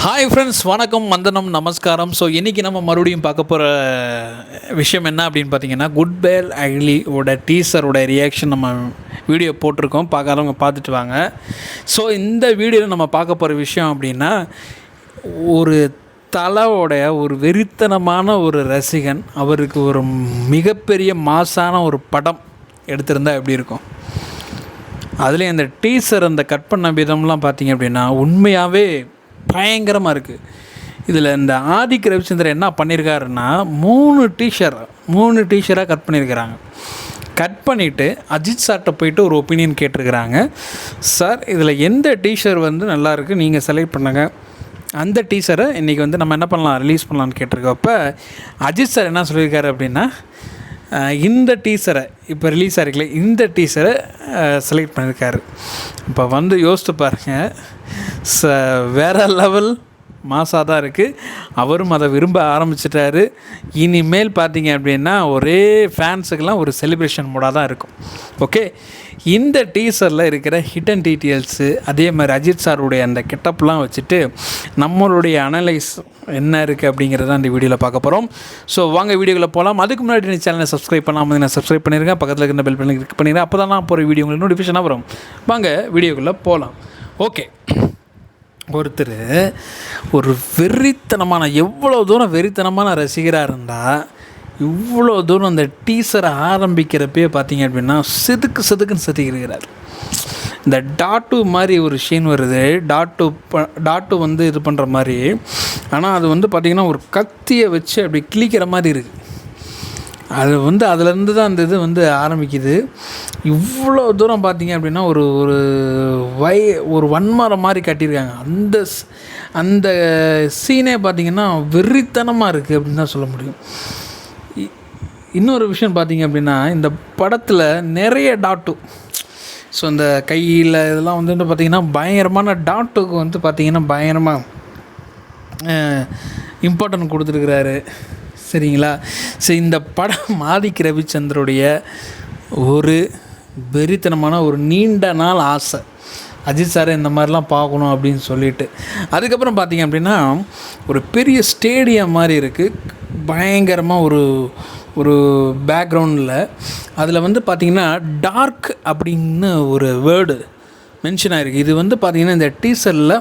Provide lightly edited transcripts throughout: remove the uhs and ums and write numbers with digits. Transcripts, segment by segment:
Hi friends, வணக்கம், வந்தனம், நமஸ்காரம். ஸோ இன்றைக்கி நம்ம மறுபடியும் பார்க்க போகிற விஷயம் என்ன அப்படின்னு பார்த்தீங்கன்னா, குட் பேர் அக்லியோட டீசரோட ரியாக்ஷன் நம்ம வீடியோ போட்டிருக்கோம். பார்க்காதவங்க பார்த்துட்டு வாங்க. ஸோ இந்த வீடியோவில் நம்ம பார்க்க போகிற விஷயம் அப்படின்னா, ஒரு தலவோட ஒரு வெறித்தனமான ஒரு ரசிகன் அவருக்கு ஒரு மிகப்பெரிய மாசான ஒரு படம் எடுத்திருந்தால் எப்படி இருக்கும். அதுலேயும் அந்த டீசர் அந்த கட் பண்ண விதம்லாம் பார்த்திங்க அப்படின்னா உண்மையாகவே பயங்கரமாக இருக்குது. இதில் இந்த ஆதிக் ரவிச்சந்திரன் என்ன பண்ணியிருக்காருன்னா, மூணு டீஷராக கட் பண்ணியிருக்கிறாங்க. கட் பண்ணிவிட்டு அஜித் சார்கிட்ட போயிட்டு ஒரு ஒப்பீனியன் கேட்டிருக்கிறாங்க. சார், இதில் எந்த டீஷர் வந்து நல்லாயிருக்கு, நீங்கள் செலக்ட் பண்ணுங்க, அந்த டீசரை இன்றைக்கி வந்து நம்ம என்ன பண்ணலாம், ரிலீஸ் பண்ணலான்னு கேட்டிருக்கப்போ அஜித் சார் என்ன சொல்லியிருக்காரு அப்படின்னா, இந்த டீசரை இப்போ ரிலீஸ் ஆகிருக்கல, இந்த டீசரை செலக்ட் பண்ணியிருக்காரு. இப்போ வந்து யோசித்து பாருங்கள், வேறு லெவல் மாசாக தான் இருக்குது. அவரும் அதை விரும்ப ஆரம்பிச்சிட்டாரு. இனிமேல் பார்த்தீங்க அப்படின்னா ஒரே ஃபேன்ஸுக்கெல்லாம் ஒரு செலிப்ரேஷன் மூடாக தான் இருக்கும். ஓகே, இந்த டீசரில் இருக்கிற ஹிடன் டீட்டெயில்ஸு, அதே மாதிரி அஜித் சாருடைய அந்த கெட்டப்லாம் வச்சுட்டு நம்மளுடைய அனலைஸ் என்ன இருக்குது அப்படிங்கிறத அந்த வீடியோவில் பார்க்க போகிறோம். ஸோ வாங்க வீடியோவில் போகலாம். அதுக்கு முன்னாடி நீ சேனலை சப்ஸ்கிரைப் பண்ணாமல் நான் சப்ஸ்கிரைப் பண்ணியிருக்கேன், பக்கத்தில் இருக்கிற பெல் பண்ணி கிளிக் பண்ணிடுறேன். அப்போ தான் நான் போகிற வீடியோ உங்களுக்கு நோட்டிஃபிகேஷனாக வரும். வாங்க வீடியோக்குள்ளே போகலாம். ஓகே, ஒருத்தர் ஒரு வெறித்தனமான, எவ்வளோ தூரம் வெறித்தனமான ரசிகராக இருந்தால் இவ்வளோ தூரம் அந்த டீசரை ஆரம்பிக்கிறப்பே பார்த்தீங்க அப்படின்னா செதுக்குன்னு செதுக்கிறார். இந்த டாட்டு மாதிரி ஒரு ஷீன் வருது, டாட்டு வந்து இது பண்ணுற மாதிரி. ஆனால் அது வந்து பார்த்திங்கன்னா ஒரு கத்தியை வச்சு அப்படி கிழிக்கிற மாதிரி இருக்குது. அது வந்து அதிலேருந்து தான் அந்த இது வந்து ஆரம்பிக்குது. இவ்வளோ தூரம் பார்த்திங்க அப்படின்னா ஒரு வன்மரம் மாதிரி கட்டியிருக்காங்க. அந்த சீனே பார்த்திங்கன்னா வெறித்தனமாக இருக்குது அப்படின்னு தான் சொல்ல முடியும். இன்னொரு விஷயம் பார்த்திங்க அப்படின்னா, இந்த படத்தில் நிறைய டாட்டு, ஸோ இந்த கையில் இதெல்லாம் வந்து பார்த்திங்கன்னா பயங்கரமான டாட்டுக்கு வந்து பார்த்திங்கன்னா பயங்கரமாக இம்பார்ட்டன்ட் கொடுத்துருக்குறாரு. சரிங்களா? ஸோ இந்த படம் ஆதிக் ரவிச்சந்திரோடைய ஒரு வெறித்தனமான ஒரு நீண்ட நாள் ஆசை, அஜித் சாரை இந்த மாதிரிலாம் பார்க்கணும் அப்படின்னு சொல்லிட்டு. அதுக்கப்புறம் பார்த்திங்க அப்படின்னா ஒரு பெரிய ஸ்டேடியம் மாதிரி இருக்குது, பயங்கரமாக ஒரு பேக்ரவுண்டில். அதில் வந்து பார்த்திங்கன்னா டார்க் அப்படின்னு ஒரு வேர்டு மென்ஷன் ஆகிருக்கு. இது வந்து பார்த்திங்கன்னா இந்த டீசரில்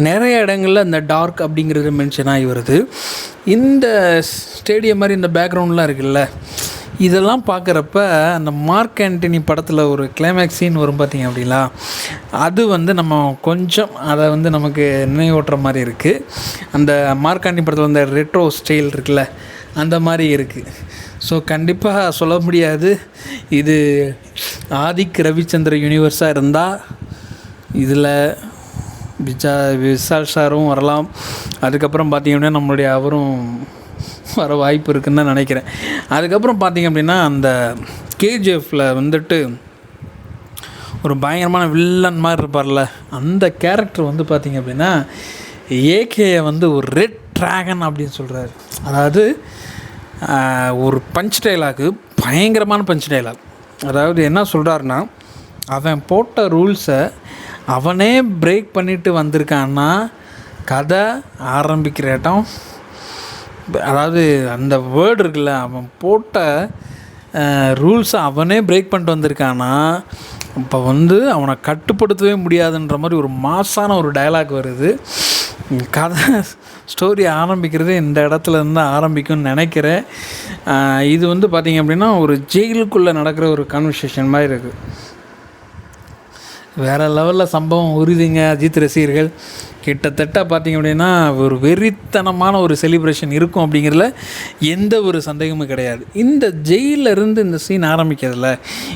நிறைய இடங்களில் இந்த டார்க் அப்படிங்கிறது மென்ஷன் ஆகி வருது. இந்த ஸ்டேடியம் மாதிரி இந்த பேக்ரவுண்ட்லாம் இருக்குல்ல, இதெல்லாம் பார்க்குறப்ப அந்த மார்க் ஆண்டனி படத்தில் ஒரு கிளைமேக்ஸ் சீன் வரும் பார்த்திங்க அப்படிங்களா, அது வந்து நம்ம கொஞ்சம் அதை வந்து நமக்கு நினைவூட்டுற மாதிரி இருக்குது. அந்த மார்க் ஆண்டனி படத்தில் அந்த ரெட்ரோ ஸ்டைல் இருக்குல்ல, அந்த மாதிரி இருக்குது. ஸோ கண்டிப்பாக சொல்ல முடியாது, இது ஆதிக் ரவிச்சந்திர யூனிவர்ஸாக இருந்தால் இதில் விஷால் சாரும் வரலாம். அதுக்கப்புறம் பார்த்திங்க அப்படின்னா நம்மளுடைய அவரும் வர வாய்ப்பு இருக்குதுன்னு தான் நினைக்கிறேன். அதுக்கப்புறம் பார்த்திங்க அப்படின்னா அந்த கேஜிஎஃப்பில் வந்துட்டு ஒரு பயங்கரமான வில்லன் மாதிரி இருப்பார்ல, அந்த கேரக்டர் வந்து பார்த்திங்க அப்படின்னா ஏகேயை வந்து ஒரு ரெட் ட்ராகன் அப்படின்னு சொல்கிறாரு. அதாவது ஒரு பஞ்ச் டைலாக்கு, பயங்கரமான பஞ்ச் டைலாக். அதாவது என்ன சொல்கிறாருன்னா, அவன் போட்ட ரூல்ஸை அவனே பிரேக் பண்ணிட்டு வந்திருக்கான்னா கதை ஆரம்பிக்கிற இடம், அதாவது அந்த வேர்டு இருக்குல்ல, அவன் போட்ட ரூல்ஸை அவனே பிரேக் பண்ணிட்டு வந்திருக்கானா இப்போ வந்து அவனை கட்டுப்படுத்தவே முடியாதுன்ற மாதிரி ஒரு மாசான ஒரு டயலாக் வருது. கதை ஸ்டோரி ஆரம்பிக்கிறது இந்த இடத்துல இருந்து ஆரம்பிக்கும்னு நினைக்கிறேன். இது வந்து பார்த்திங்க அப்படின்னா ஒரு ஜெயிலுக்குள்ளே நடக்கிற ஒரு கான்வர்சேஷன் மாதிரி இருக்குது. வேறு லெவலில் சம்பவம் உறுதிங்க. அஜித் ரசிகர்கள் கிட்டத்தட்ட பார்த்திங்க அப்படின்னா ஒரு வெறித்தனமான ஒரு செலிப்ரேஷன் இருக்கும் அப்படிங்கிறதுல எந்த ஒரு சந்தேகமும் கிடையாது. இந்த ஜெயிலிருந்து இந்த சீன் ஆரம்பிக்கிறதுல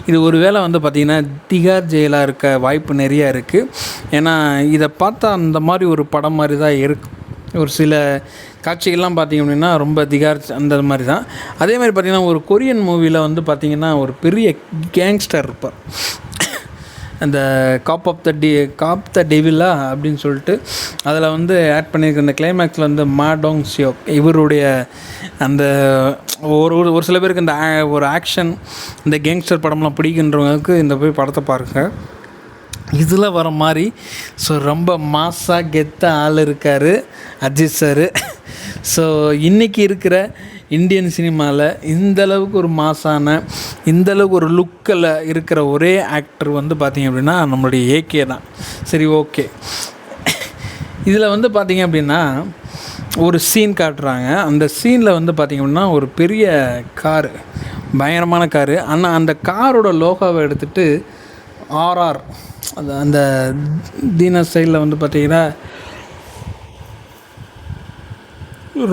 இது ஒரு வேளை வந்து பார்த்திங்கன்னா திகார் ஜெயிலாக இருக்க வாய்ப்பு நிறையா இருக்குது. ஏன்னா இதை பார்த்தா அந்த மாதிரி ஒரு படம் மாதிரி தான் இருக்குது. ஒரு சில காட்சிகள்லாம் பார்த்திங்க அப்படின்னா ரொம்ப திகார் அந்த மாதிரி தான். அதே மாதிரி பார்த்திங்கன்னா ஒரு கொரியன் மூவியில் வந்து பார்த்திங்கன்னா ஒரு பெரிய கேங்ஸ்டர் இருப்பார், அந்த காப் த டெவிலா அப்படின்னு சொல்லிட்டு அதில் வந்து ஆட் பண்ணியிருக்க அந்த கிளைமேக்ஸில் வந்து மாடோங் சியோக் இவருடைய அந்த ஒரு சில பேருக்கு இந்த ஒரு ஆக்ஷன், இந்த கேங்ஸ்டர் படம்லாம் பிடிக்கின்றவங்களுக்கு இந்த போய் படத்தை பாருங்கள். இதில் வர மாதிரி. ஸோ ரொம்ப மாஸாக கெத்தாக ஆள் இருக்கார் அஜித் சார். ஸோ இன்றைக்கி இருக்கிற இந்தியன் சினிமாவில் இந்தளவுக்கு ஒரு மாஸான, இந்தளவுக்கு ஒரு லுக்கில் இருக்கிற ஒரே ஆக்டர் வந்து பார்த்திங்க அப்படின்னா நம்மளுடைய ஏகே தான். சரி, ஓகே. இதில் வந்து பார்த்திங்க அப்படின்னா ஒரு சீன் காட்டுறாங்க. அந்த சீனில் வந்து பார்த்திங்க அப்படின்னா ஒரு பெரிய காரு, பயங்கரமான காரு. ஆனால் அந்த காரோட லோகோவை எடுத்துகிட்டு ஆர்ஆர், அந்த தீனா சைடில் வந்து பார்த்திங்கன்னா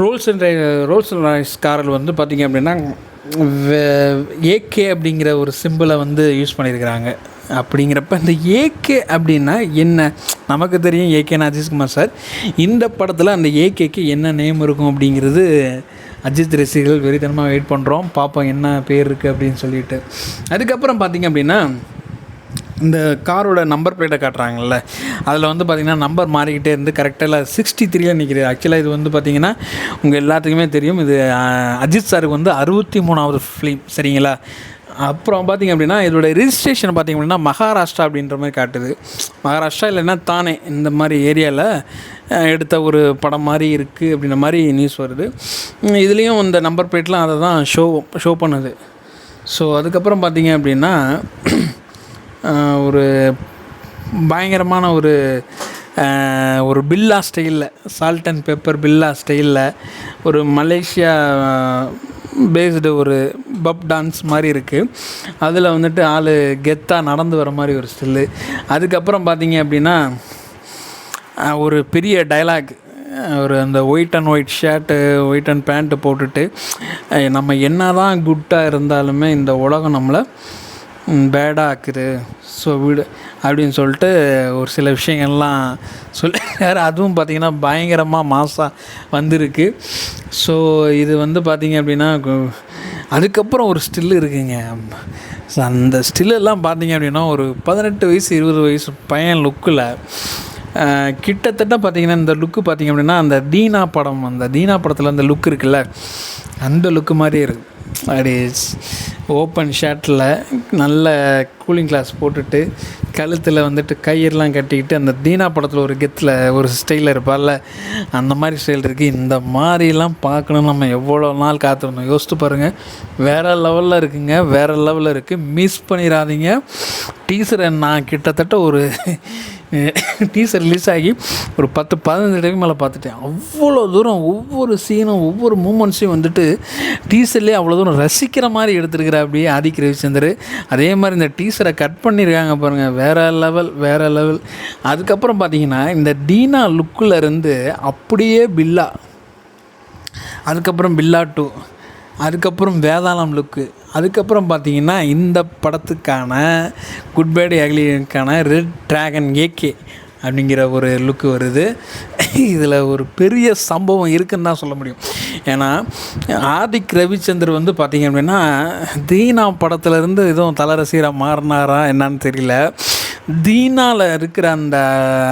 ரோல்ஸ் ராய்ஸ் காரில் வந்து பார்த்திங்க அப்படின்னா ஏகே அப்படிங்கிற ஒரு சிம்பிளை வந்து யூஸ் பண்ணியிருக்கிறாங்க. அப்படிங்கிறப்ப இந்த ஏகே அப்படின்னா என்ன? நமக்கு தெரியும் ஏகேனா அஜித்குமார் சார். இந்த படத்தில் அந்த ஏகேக்கு என்ன நேம் இருக்கும் அப்படிங்கிறது அஜித் ரசிகர்கள் வெறித்தனமாக வெயிட் பண்ணுறோம். பார்ப்போம் என்ன பேர் இருக்குது அப்படின்னு சொல்லிட்டு. அதுக்கப்புறம் பார்த்திங்க அப்படின்னா இந்த காரோட நம்பர் பிளேட்டை காட்டுறாங்கல்ல, அதில் வந்து பார்த்திங்கன்னா நம்பர் மாறிக்கிட்டே இருந்து கரெக்டாக 63 நிற்கிது. ஆக்சுவலாக இது வந்து பார்த்திங்கன்னா உங்கள் எல்லாத்துக்குமே தெரியும், இது அஜித் சாருக்கு வந்து 63வது ஃபிலிம், சரிங்களா? அப்புறம் பார்த்திங்க அப்படின்னா இதோட ரிஜிஸ்ட்ரேஷன் பார்த்திங்க அப்படின்னா மகாராஷ்டிரா அப்படின்ற மாதிரி காட்டுது. மகாராஷ்டிரா இல்லைன்னா தானே இந்த மாதிரி ஏரியாவில் எடுத்த ஒரு படம் மாதிரி இருக்குது அப்படின்ற மாதிரி நியூஸ் வருது. இதுலேயும் இந்த நம்பர் பிளேட்லாம் அதை தான் ஷோ பண்ணுது. ஸோ அதுக்கப்புறம் பார்த்திங்க அப்படின்னா ஒரு பயங்கரமான ஒரு பில்லா ஸ்டைலில், சால்ட் அண்ட் பெப்பர் பில்லா ஸ்டைலில் ஒரு மலேசியா பேஸ்டு ஒரு பப் டான்ஸ் மாதிரி இருக்குது. அதில் வந்துட்டு ஆள் கெத்தாக நடந்து வர மாதிரி ஒரு ஸ்டில்லு. அதுக்கப்புறம் பார்த்திங்க அப்படின்னா ஒரு பெரிய டைலாக், ஒரு அந்த white and white shirt, white and pant போட்டுட்டு நம்ம என்ன தான் குட்டாக இருந்தாலுமே இந்த உலகம் நம்மளை பேடாக ஆக்குது, ஸோ வீடு அப்படின்னு சொல்லிட்டு ஒரு சில விஷயங்கள்லாம் சொல்லியிருக்காரு. அதுவும் பார்த்திங்கன்னா பயங்கரமாக மாசாக வந்திருக்கு. ஸோ இது வந்து பார்த்திங்க அப்படின்னா அதுக்கப்புறம் ஒரு ஸ்டில்லு இருக்குங்க. ஸோ அந்த ஸ்டில்லெல்லாம் பார்த்திங்க அப்படின்னா ஒரு 18 வயசு 20 வயசு பையன் லுக்கில் கிட்டத்தட்ட பார்த்திங்கன்னா இந்த லுக்கு பார்த்திங்க அப்படின்னா அந்த தீனா படத்தில் அந்த லுக் இருக்குல்ல, அந்த லுக்கு மாதிரியே இருக்குது. அப்படி ஓப்பன் ஷர்ட்டில் நல்ல கூலிங் கிளாஸ் போட்டுட்டு கழுத்தில் வந்துட்டு கயிறுலாம் கட்டிக்கிட்டு அந்த தீனா படத்தில் ஒரு கெத்தில் ஒரு ஸ்டைலில் இருப்பார்ல, அந்த மாதிரி ஸ்டைல் இருக்குது. இந்த மாதிரிலாம் பார்க்கணும் நம்ம எவ்வளோ நாள் காத்திருந்தோம், யோசித்து பாருங்கள். வேறு லெவலில் இருக்குங்க, வேறு லெவலில் இருக்குது. மிஸ் பண்ணிடாதீங்க. டீசரை நான் கிட்டத்தட்ட ஒரு டீசர் ரிலீஸ் ஆகி ஒரு 10-15 தடவை மேலே பார்த்துட்டேன். அவ்வளோ தூரம் ஒவ்வொரு சீனும் ஒவ்வொரு மூமெண்ட்ஸையும் வந்துட்டு டீசர்லேயே அவ்வளோ தூரம் ரசிக்கிற மாதிரி எடுத்துருக்கிற அப்படியே ஆதிக் ரவிச்சந்தர். அதே மாதிரி இந்த டீசரை கட் பண்ணியிருக்காங்க பாருங்கள், வேறு லெவல். அதுக்கப்புறம் பார்த்திங்கன்னா இந்த தீனா லுக்கில் இருந்து அப்படியே பில்லா, அதுக்கப்புறம் பில்லா 2, அதுக்கப்புறம் வேதாளம் லுக்கு, அதுக்கப்புறம் பார்த்திங்கன்னா இந்த படத்துக்கான குட் பேட் அக்லிக்கான ரெட் ட்ராகன் ஏகே அப்படிங்கிற ஒரு லுக்கு வருது. இதில் ஒரு பெரிய சம்பவம் இருக்குதுன்னு தான் சொல்ல முடியும். ஏன்னா ஆதிக் ரவிச்சந்தர் வந்து பார்த்திங்க அப்படின்னா தீனா படத்துலேருந்து எதுவும் தல ரசிகராக மாறினாரா என்னான்னு தெரியல. தீனாவில் இருக்கிற அந்த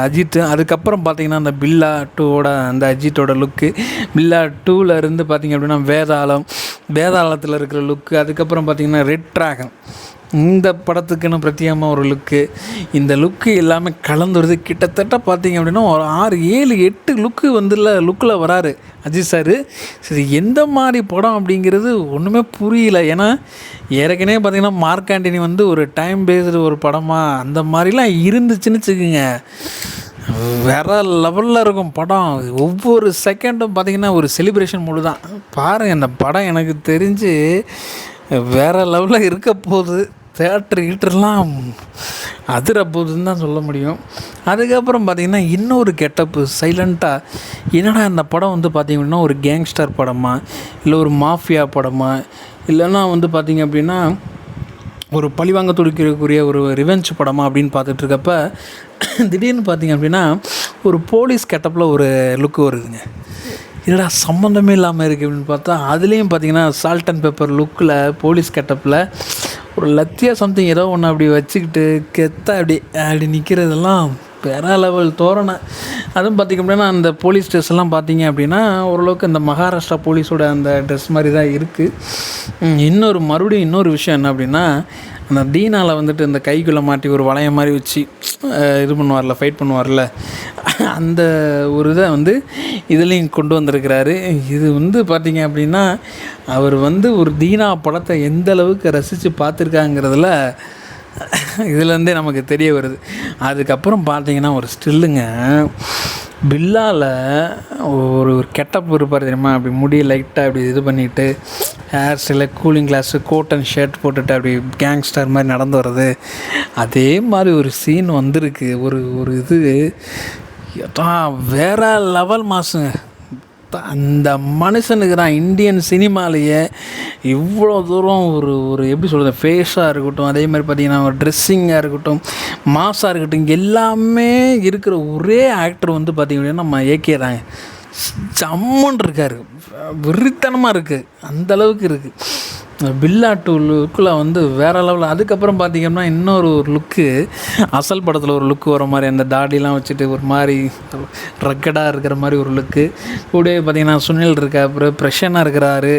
அஜித்து, அதுக்கப்புறம் பார்த்திங்கன்னா அந்த பில்லா 2வோட அந்த அஜித்தோட லுக்கு, பில்லா 2வில் இருந்து பார்த்திங்க அப்படின்னா வேதாளத்தில் இருக்கிற லுக்கு, அதுக்கப்புறம் பார்த்திங்கன்னா ரெட் ட்ராகன் இந்த படத்துக்குன்னு பிரத்யேகமாக ஒரு லுக்கு, இந்த லுக்கு எல்லாமே கலந்து வருது. கிட்டத்தட்ட பார்த்திங்க அப்படின்னா ஒரு 6-7-8 லுக்கு லுக்கில் வராரு அஜித் சார். சரி, எந்த மாதிரி படம் அப்படிங்கிறது ஒன்றுமே புரியல. ஏன்னா ஏற்கனவே பார்த்திங்கன்னா மார்க் ஆண்டனி வந்து ஒரு டைம் பேஸ்டு ஒரு படமாக அந்த மாதிரிலாம் இருந்துச்சுன்னு வச்சுக்கோங்க, வேறு லெவலில் இருக்கும் படம். ஒவ்வொரு செகண்டும் பார்த்திங்கன்னா ஒரு செலிப்ரேஷன் மூடு தான். பாருங்கள், இந்த படம் எனக்கு தெரிஞ்சு வேறு லெவலில் இருக்க போகுது. தேட்டர்லாம் அதிர போகுதுன்னு தான் சொல்ல முடியும். அதுக்கப்புறம் பார்த்திங்கன்னா இன்னொரு கெட்டப்பு சைலண்ட்டாக, என்னடா இந்த படம் வந்து பார்த்திங்க அப்படின்னா ஒரு கேங்ஸ்டர் படமா, இல்லை ஒரு மாஃபியா படமா, இல்லைன்னா வந்து பார்த்திங்க அப்படின்னா ஒரு பழிவாங்க துடிக்கக்கூடிய ஒரு ரிவெஞ்ச் படமா அப்படின்னு பார்த்துட்ருக்கப்ப திடீர்னு பார்த்திங்க அப்படின்னா ஒரு போலீஸ் கெட்டப்பில் ஒரு லுக்கு வருதுங்க. என்னடா சம்மந்தமே இல்லாமல் இருக்குது அப்படின்னு பார்த்தா அதுலேயும் பார்த்திங்கன்னா சால்ட் அண்ட் பெப்பர் லுக்கில் போலீஸ் கெட்டப்பில் ஒரு லத்தியா சம்திங் ஏதோ ஒன்று அப்படி வச்சுக்கிட்டு கெத்தாக அப்படி நிற்கிறதெல்லாம் வேறு லெவல் தோரணை. அதுவும் பார்த்திங்க அப்படின்னா அந்த போலீஸ் ட்ரெஸ்லாம் பார்த்திங்க அப்படின்னா ஓரளவுக்கு அந்த மகாராஷ்டிரா போலீஸோட அந்த ட்ரெஸ் மாதிரி தான் இருக்குது. இன்னொரு விஷயம் என்ன அப்படின்னா, அந்த தீனாவில் வந்துட்டு இந்த கைக்குள்ளே மாட்டி ஒரு வளையம் மாதிரி வச்சு இது பண்ணுவார்ல, ஃபைட் பண்ணுவார்ல, அந்த ஒரு இதை வந்து இதுலேயும் கொண்டு வந்திருக்கிறாரு. இது வந்து பார்த்திங்க அப்படின்னா அவர் வந்து ஒரு தீனா படத்தை எந்த அளவுக்கு ரசித்து பார்த்துருக்காங்கிறதுல இதுலேருந்தே நமக்கு தெரிய வருது. அதுக்கப்புறம் பார்த்திங்கன்னா ஒரு ஸ்டில்லுங்க, பில்லாவில் ஒரு கெட்டப் இருப்பார் தெரியுமா, அப்படி முடியை லைட்டாக அப்படி இது பண்ணிவிட்டு hair style cooling glass coat and shirt போட்டுட்டு அப்படி கேங்ஸ்டர் மாதிரி நடந்து வர்றது, அதே மாதிரி ஒரு சீன் வந்திருக்கு. ஒரு இது வேறு லெவல் மாசுங்க. அந்த மனுஷனுக்கு தான் இந்தியன் சினிமாலேயே இவ்வளோ தூரம் ஒரு எப்படி சொல்கிறது, ஃபேஸாக இருக்கட்டும், அதே மாதிரி பார்த்திங்கன்னா ஒரு ட்ரெஸ்ஸிங்காக இருக்கட்டும், மாஸாக இருக்கட்டும், இங்கே எல்லாமே இருக்கிற ஒரே ஆக்டர் வந்து பார்த்திங்க அப்படின்னா நம்ம ஏகே தாங்க. ஜம்முன்னு இருக்கார், வெறித்தனமாக இருக்குது, அந்தளவுக்கு இருக்குது. பில்லா 2 லுக்கில் வந்து வேறு லெவலில். அதுக்கப்புறம் பார்த்திங்கன்னா இன்னொரு லுக்கு, அசல் படத்தில் ஒரு லுக்கு வர மாதிரி, அந்த தாடிலாம் வச்சுட்டு ஒரு மாதிரி ரக்கடாக இருக்கிற மாதிரி ஒரு லுக்கு. கூட பார்த்திங்கன்னா சுனில் இருக்கா, அப்புறம் பிரசன்னாக இருக்கிறாரு,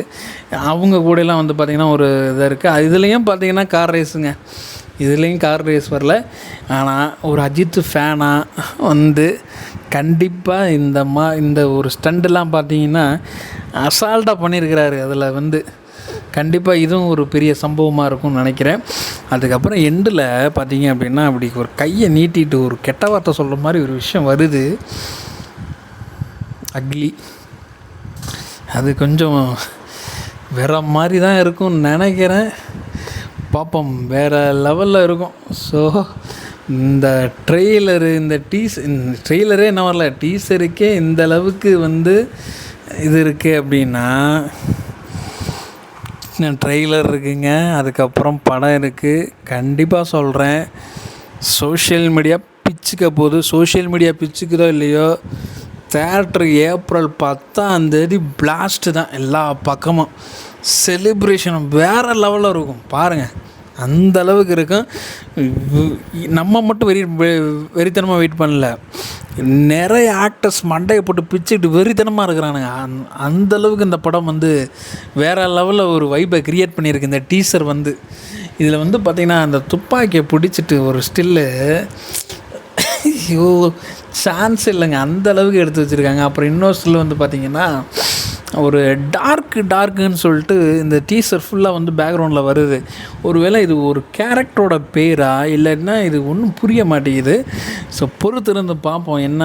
அவங்க கூடலாம் வந்து பார்த்திங்கன்னா ஒரு இதாக இருக்குது. இதுலேயும் பார்த்திங்கன்னா கார் ரேஸுங்க, இதுலேயும் கார் ரேஸ் வரல. ஆனால் ஒரு அஜித் ஃபேனாக வந்து கண்டிப்பாக இந்த ஒரு ஸ்டண்டெலாம் பார்த்திங்கன்னா அசால்ட்டாக பண்ணியிருக்கிறாரு. அதில் வந்து கண்டிப்பாக இதுவும் ஒரு பெரிய சம்பவமாக இருக்கும்னு நினைக்கிறேன். அதுக்கப்புறம் எண்டில் பார்த்தீங்க அப்படின்னா அப்படி ஒரு கையை நீட்டிட்டு ஒரு கெட்ட வார்த்தை சொல்கிற மாதிரி ஒரு விஷயம் வருது, அக்லி. அது கொஞ்சம் வேற மாதிரி தான் இருக்கும்னு நினைக்கிறேன், பார்ப்போம், வேறு லெவலில் இருக்கும். ஸோ இந்த ட்ரெய்லரு, இந்த ட்ரெய்லரே என்ன வரல, டீசருக்கே இந்த அளவுக்கு வந்து இது இருக்குது அப்படின்னா ட்ரெய்லர் இருக்குங்க, அதுக்கப்புறம் படம் இருக்குது. கண்டிப்பாக சொல்கிறேன், சோஷியல் மீடியா பிச்சுக்க போகுது. சோஷியல் மீடியா பிச்சுக்குதோ இல்லையோ, தேட்ரு ஏப்ரல் 10 பிளாஸ்ட்டு தான், எல்லா பக்கமும் செலிப்ரேஷன் வேறு லெவலில் இருக்கும் பாருங்கள். அந்த அளவுக்கு இருக்கும். நம்ம மட்டும் வெறித்தனமாக வெயிட் பண்ணல, நிறைய ஆக்டர்ஸ் மண்டையை போட்டு பிச்சுக்கிட்டு வெறித்தனமாக இருக்கிறானுங்க. அந்தளவுக்கு இந்த படம் வந்து வேறு லெவலில் ஒரு வைப்பை க்ரியேட் பண்ணியிருக்கு இந்த டீசர் வந்து. இதில் வந்து பார்த்திங்கன்னா அந்த துப்பாக்கியை பிடிச்சிட்டு ஒரு ஸ்டில்லு, ஐயோ சான்ஸ் இல்லைங்க, அந்த அளவுக்கு எடுத்து வச்சுருக்காங்க. அப்புறம் இன்னொரு ஸ்டில் வந்து பார்த்திங்கன்னா ஒரு டார்க்குன்னு சொல்லிட்டு இந்த டீசர் ஃபுல்லாக வந்து பேக்ரவுண்டில் வருது. ஒருவேளை இது ஒரு கேரக்டரோட பேரா இல்லைன்னா இது ஒன்றும் புரிய மாட்டேங்குது. ஸோ பொறுத்திருந்து பார்ப்போம் என்ன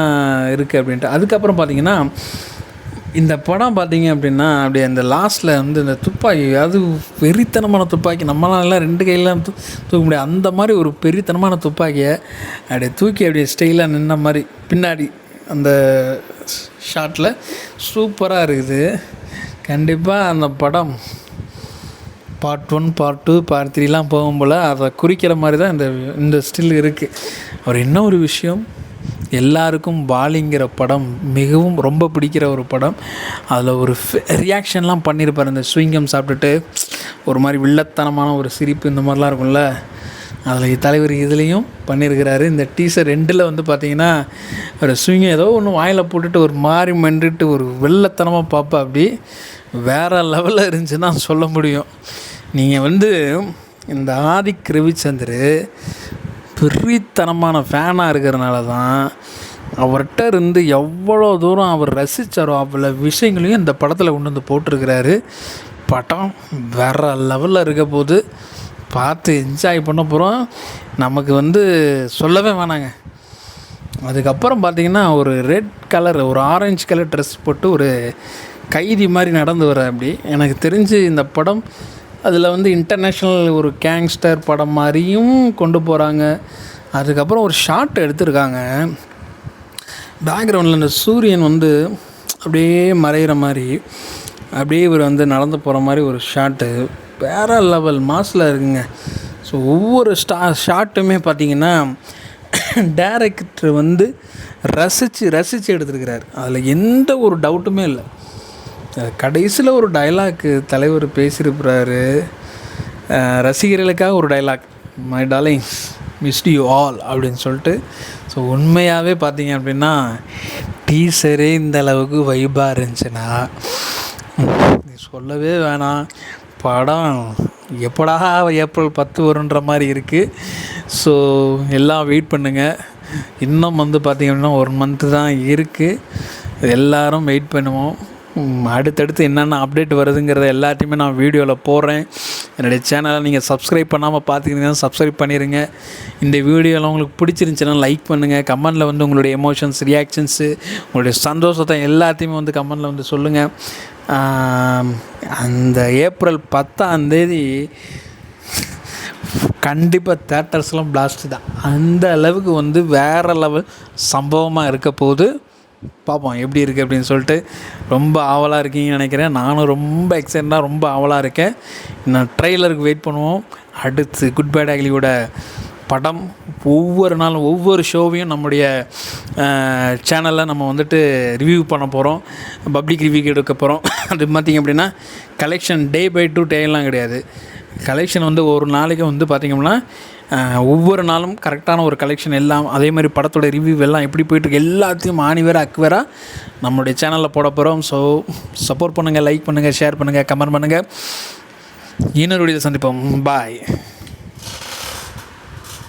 இருக்குது அப்படின்ட்டு. அதுக்கப்புறம் பார்த்திங்கன்னா இந்த படம் பார்த்திங்க அப்படின்னா அப்படியே அந்த லாஸ்ட்டில் வந்து இந்த துப்பாக்கி, அது வெறித்தனமான துப்பாக்கி, நம்மளால 2 கையெல்லாம் தூக்க முடியாது, அந்த மாதிரி ஒரு பெரித்தனமான துப்பாக்கியை அப்படியே தூக்கி அப்படியே ஸ்டைலாக நின்ன மாதிரி பின்னாடி அந்த ஷாட்டில் சூப்பராக இருக்குது. கண்டிப்பாக அந்த படம் பார்ட் 1, பார்ட் 2, பார்ட் 3லாம் போகும் போல் அதை குறிக்கிற மாதிரி தான் இந்த ஸ்டில் இருக்குது. அவர் என்ன ஒரு விஷயம், எல்லாருக்கும் வாலிங்கிற படம் மிகவும் ரொம்ப பிடிக்கிற ஒரு படம். அதில் ஒரு ரியாக்ஷன்லாம் பண்ணியிருப்பார், இந்த ஸ்விங்கம் சாப்பிட்டுட்டு ஒரு மாதிரி வில்லத்தனமான ஒரு சிரிப்பு, இந்த மாதிரிலாம் இருக்கும்ல, அதில் தலைவர் இதுலேயும் பண்ணியிருக்கிறாரு. இந்த டீசர் 2ல் வந்து பார்த்திங்கன்னா ஒரு ஸ்விங்கம் ஏதோ ஒன்று வாயில் போட்டுட்டு ஒரு மாதிரி மென்றுட்டு ஒரு வெள்ளத்தனமாக பார்ப்பா, அப்படி வேறு லெவலில் இருந்துச்சுன்னா சொல்ல முடியும். நீங்கள் வந்து இந்த ஆதிக் ரவிச்சந்தர் பெரியத்தனமான ஃபேனாக இருக்கிறனால தான் அவர்கிட்ட இருந்து எவ்வளோ தூரம் அவர் ரசித்தாரோ அவ்வளோ விஷயங்களையும் இந்த படத்தில் கொண்டு வந்து போட்டிருக்கிறாரு. படம் வேறு லெவலில் இருக்க போது, பார்த்து என்ஜாய் பண்ண போகிறோம். நமக்கு வந்து சொல்லவே வேணாங்க. அதுக்கப்புறம் பார்த்திங்கன்னா ஒரு ரெட் கலர், ஒரு ஆரஞ்சு கலர் ட்ரெஸ் போட்டு ஒரு கைதி மாதிரி நடந்து வர, அப்படி எனக்கு தெரிஞ்சு இந்த படம் அதில் வந்து இன்டர்நேஷ்னல் ஒரு கேங்ஸ்டர் படம் மாதிரியும் கொண்டு போகிறாங்க. அதுக்கப்புறம் ஒரு ஷாட் எடுத்திருக்காங்க, பேக்ரவுண்டில் இந்த சூரியன் வந்து அப்படியே மறைகிற மாதிரி, அப்படியே இவர் வந்து நடந்து போகிற மாதிரி ஒரு ஷாட்டு வேறு லெவல் மாஸில் இருக்குங்க. ஸோ ஒவ்வொரு ஷாட்டுமே பார்த்திங்கன்னா டைரக்டர் வந்து ரசித்து எடுத்துருக்கிறார், அதில் எந்த ஒரு டவுட்டுமே இல்லை. கடைசியில் ஒரு டைலாக்கு தலைவர் பேசியிருக்கிறாரு, ரசிகர்களுக்காக ஒரு dialogue, my darlings mist you all அப்படின்னு சொல்லிட்டு. ஸோ உண்மையாகவே பார்த்தீங்க அப்படின்னா டீசரே இந்த அளவுக்கு வைபாக இருந்துச்சுன்னா சொல்லவே வேணாம். படம் எப்படா ஏப்ரல் 10 வருன்ற மாதிரி இருக்குது. ஸோ எல்லாம் வெயிட் பண்ணுங்கள். இன்னும் வந்து பார்த்திங்கன்னா 1 மந்த்து தான் இருக்குது. எல்லோரும் வெயிட் பண்ணுவோம். அடுத்தடுத்து என்னென்ன அப்டேட் வருதுங்கிறத எல்லாத்தையுமே நான் வீடியோவில் போடுறேன். என்னுடைய சேனலை நீங்கள் சப்ஸ்கிரைப் பண்ணாமல் பார்த்துக்கிட்டீங்கன்னா சப்ஸ்கிரைப் பண்ணிடுங்க. இந்த வீடியோவில் உங்களுக்கு பிடிச்சிருந்துச்சுன்னா லைக் பண்ணுங்கள். கமெண்டில் வந்து உங்களுடைய எமோஷன்ஸ், ரியாக்ஷன்ஸு, உங்களுடைய சந்தோஷத்தை எல்லாத்தையுமே வந்து கமெண்டில் வந்து சொல்லுங்கள். அந்த ஏப்ரல் 10 கண்டிப்பாக தேட்டர்ஸ்லாம் பிளாஸ்ட்டு தான். அந்த அளவுக்கு வந்து வேறு லெவல் சம்பவமாக இருக்க போது. பார்ப்போம் எப்படி இருக்குது அப்படின்னு சொல்லிட்டு. ரொம்ப ஆவலாக இருக்கீங்கன்னு நினைக்கிறேன். நானும் ரொம்ப எக்ஸைட்டாக ரொம்ப ஆவலாக இருக்கேன். நான் ட்ரெய்லருக்கு வெயிட் பண்ணுவோம். அடுத்து குட் பேட் அக்லியோட படம் ஒவ்வொரு நாளும் ஒவ்வொரு ஷோவையும் நம்முடைய சேனலில் நம்ம வந்துட்டு ரிவ்யூ பண்ண போகிறோம். பப்ளிக் ரிவ்யூ எடுக்க போகிறோம். அது பார்த்திங்க அப்படின்னா கலெக்ஷன் டே பை டேலாம் கிடையாது. கலெக்ஷன் வந்து ஒரு நாளைக்கு வந்து பார்த்திங்கன்னா ஒவ்வொரு நாளும் கரெக்டான ஒரு கலெக்ஷன் எல்லாம், அதே மாதிரி படத்தோட ரிவ்யூ எல்லாம் எப்படி போய்ட்டுருக்கு எல்லாத்தையும் ஆணிவேராக அக்குவேராக நம்மளுடைய சேனலில் போட போகிறோம். ஸோ சப்போர்ட் பண்ணுங்கள், லைக் பண்ணுங்கள், ஷேர் பண்ணுங்கள், கமெண்ட் பண்ணுங்கள். இன்னொரு வீடியோவில் சந்திப்போம். பாய்.